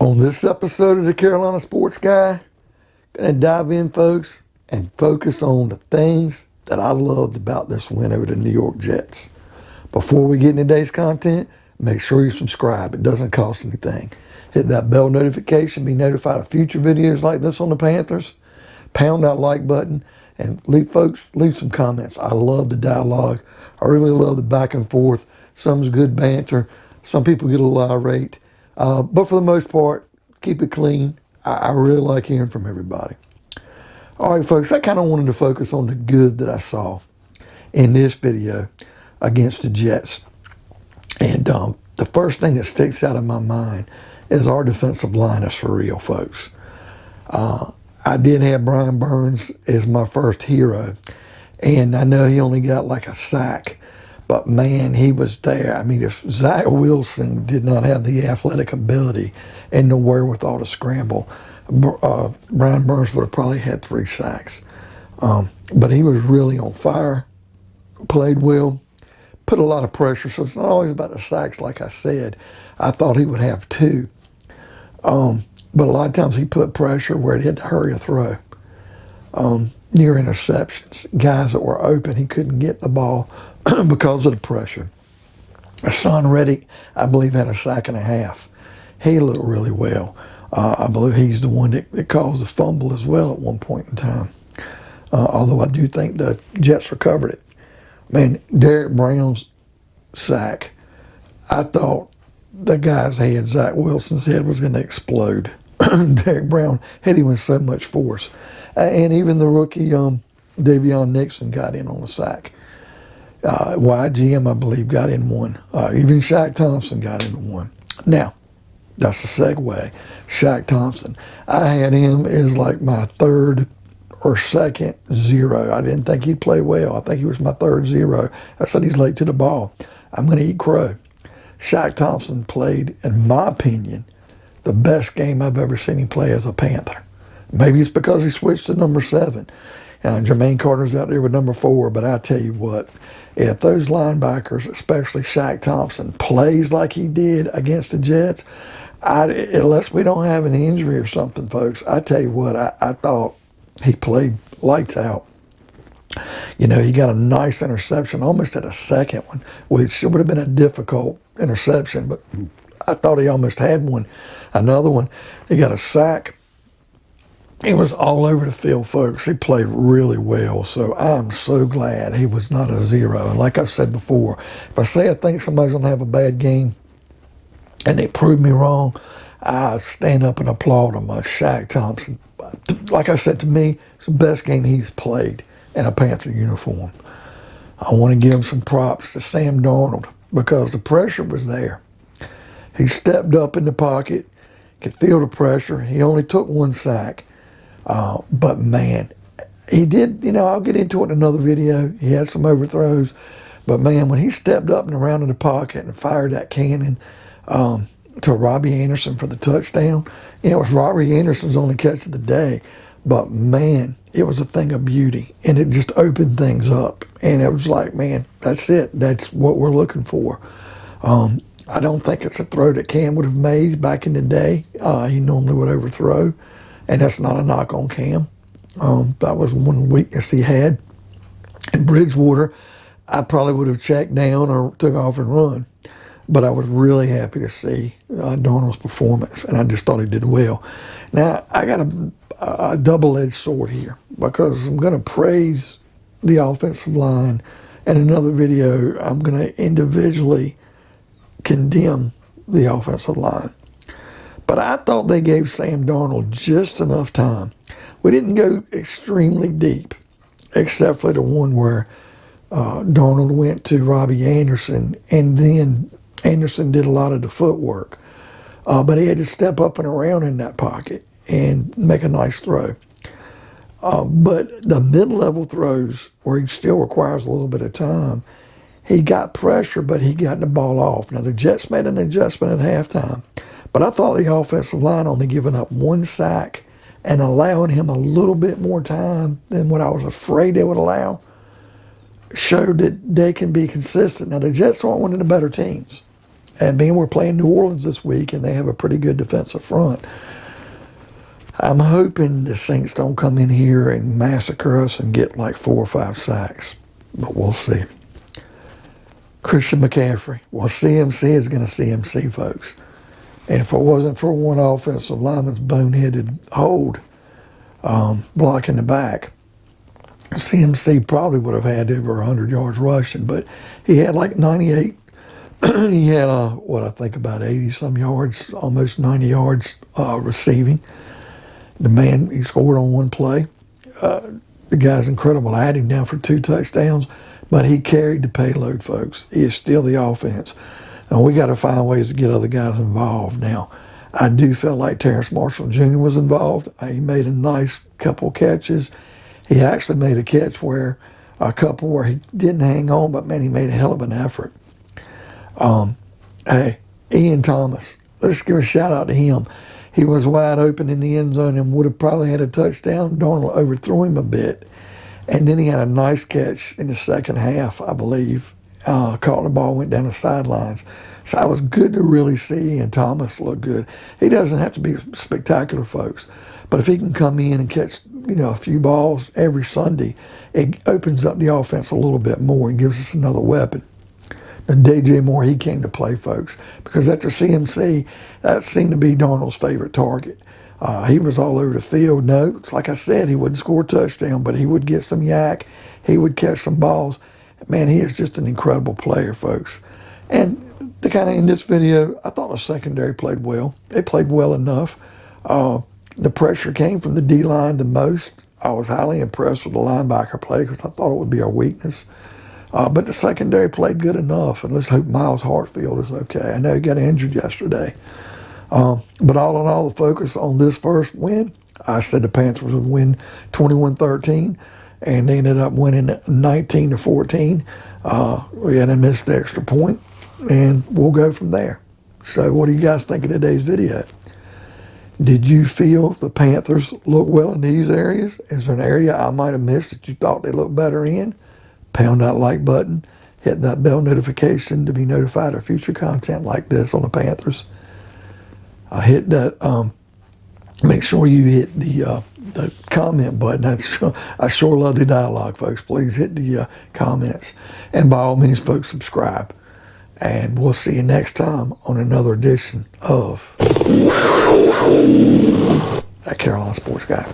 On this episode of the Carolina Sports Guy, gonna dive in, folks, and focus on the things that I loved about this win over the New York Jets. Before we get into today's content, make sure you subscribe. It doesn't cost anything. Hit that bell notification, be notified of future videos like this on the Panthers. Pound that like button and leave some comments. I love the dialogue. I really love the back and forth. Some's good banter. Some people get a little irate. But for the most part, keep it clean. I really like hearing from everybody. All right, folks, I kind of wanted to focus on the good that I saw in this video against the Jets. And the first thing that sticks out in my mind is our defensive line is for real, folks. I did have Brian Burns as my first hero, and I know he only got like a sack, but man, he was there. I mean, if Zach Wilson did not have the athletic ability and the wherewithal to scramble, Brian Burns would have probably had 3 sacks. But he was really on fire, played well, put a lot of pressure, so it's not always about the sacks like I said. I thought he would have 2. But a lot of times he put pressure where he had to hurry a throw. Near interceptions, guys that were open, he couldn't get the ball because of the pressure. Son Reddick, I believe, had a sack and a half. He looked really well. I believe he's the one that caused the fumble as well at one point in time. Although I do think the Jets recovered it. Man, Derek Brown's sack, I thought the guy's head, Zach Wilson's head, was going to explode. Derek Brown hit him with so much force. And even the rookie Davion Nixon got in on the sack. YGM, I believe, got in one. Even Shaq Thompson got in one. Now, that's a segue. Shaq Thompson. I had him as like my third or second zero. I didn't think he'd play well. I think he was my third zero. I said he's late to the ball. I'm going to eat crow. Shaq Thompson played, in my opinion, the best game I've ever seen him play as a Panther. Maybe it's because he switched to number 7. Jermaine Carter's out there with number 4, but I tell you what, if those linebackers, especially Shaq Thompson, plays like he did against the Jets, unless we don't have an injury or something, folks, I tell you what, I thought he played lights out. You know, he got a nice interception, almost had a second one, which would have been a difficult interception, but I thought he almost had one. Another one, he got a sack. He was all over the field, folks. He played really well, so I'm so glad he was not a zero. And like I've said before, if I say I think somebody's going to have a bad game and they prove me wrong, I stand up and applaud him. Shaq Thompson, like I said, to me, it's the best game he's played in a Panther uniform. I want to give him some props to Sam Darnold because the pressure was there. He stepped up in the pocket, could feel the pressure. He only took 1 sack. But man, he did, I'll get into it in another video. He had some overthrows. But man, when he stepped up and around in the pocket and fired that cannon to Robbie Anderson for the touchdown, it was Robbie Anderson's only catch of the day. But man, it was a thing of beauty. And it just opened things up. And it was like, man, that's it. That's what we're looking for. I don't think it's a throw that Cam would have made back in the day. He normally would overthrow, and that's not a knock on Cam. That was one weakness he had. In Bridgewater, I probably would have checked down or took off and run, but I was really happy to see Darnold's performance, and I just thought he did well. Now, I got a double-edged sword here because I'm going to praise the offensive line. In another video, I'm going to individually condemn the offensive line. But I thought they gave Sam Darnold just enough time. We didn't go extremely deep, except for the one where Darnold went to Robbie Anderson, and then Anderson did a lot of the footwork. But he had to step up and around in that pocket and make a nice throw. But the mid-level throws, where he still requires a little bit of time, he got pressure, but he got the ball off. Now, the Jets made an adjustment at halftime, but I thought the offensive line only giving up 1 sack and allowing him a little bit more time than what I was afraid they would allow showed that they can be consistent. Now, the Jets aren't one of the better teams. And being we're playing New Orleans this week and they have a pretty good defensive front, I'm hoping the Saints don't come in here and massacre us and get like 4 or 5 sacks. But we'll see. Christian McCaffrey. Well, CMC is going to CMC, folks. And if it wasn't for one offensive lineman's boneheaded hold blocking the back, CMC probably would have had over 100 yards rushing. But he had like 98. He had, I think about 80-some yards, almost 90 yards receiving. The man, he scored on one play. The guy's incredible. I had him down for 2 touchdowns, but he carried the payload, folks. He is still the offense. And we got to find ways to get other guys involved. Now, I do feel like Terrence Marshall Jr. was involved. He made a nice couple catches. He actually made a couple where he didn't hang on, but man, he made a hell of an effort. Hey, Ian Thomas, let's give a shout out to him. He was wide open in the end zone and would have probably had a touchdown. Darnold overthrew him a bit. And then he had a nice catch in the second half, I believe. Caught the ball, went down the sidelines. So it was good to really see Ian Thomas look good. He doesn't have to be spectacular, folks. But if he can come in and catch, a few balls every Sunday, it opens up the offense a little bit more and gives us another weapon. And DJ Moore, he came to play, folks, because after CMC, that seemed to be Darnold's favorite target. He was all over the field. No, it's like I said, he wouldn't score a touchdown, but he would get some yak. He would catch some balls. Man, he is just an incredible player, folks. And to kind of end this video, I thought the secondary played well. They played well enough. The pressure came from the D-line the most. I was highly impressed with the linebacker play because I thought it would be our weakness. But the secondary played good enough, and let's hope Miles Hartfield is okay. I know he got injured yesterday. But all in all, the focus on this first win, I said the Panthers would win 21-13, and they ended up winning 19-14. We had a missed extra point, and we'll go from there. So what do you guys think of today's video? Did you feel the Panthers look well in these areas? Is there an area I might have missed that you thought they looked better in? Pound that like button, hit that bell notification to be notified of future content like this on the Panthers. Hit that. Make sure you hit the comment button. I sure love the dialogue, folks. Please hit the comments, and by all means, folks, subscribe. And we'll see you next time on another edition of that Carolina Sports Guy.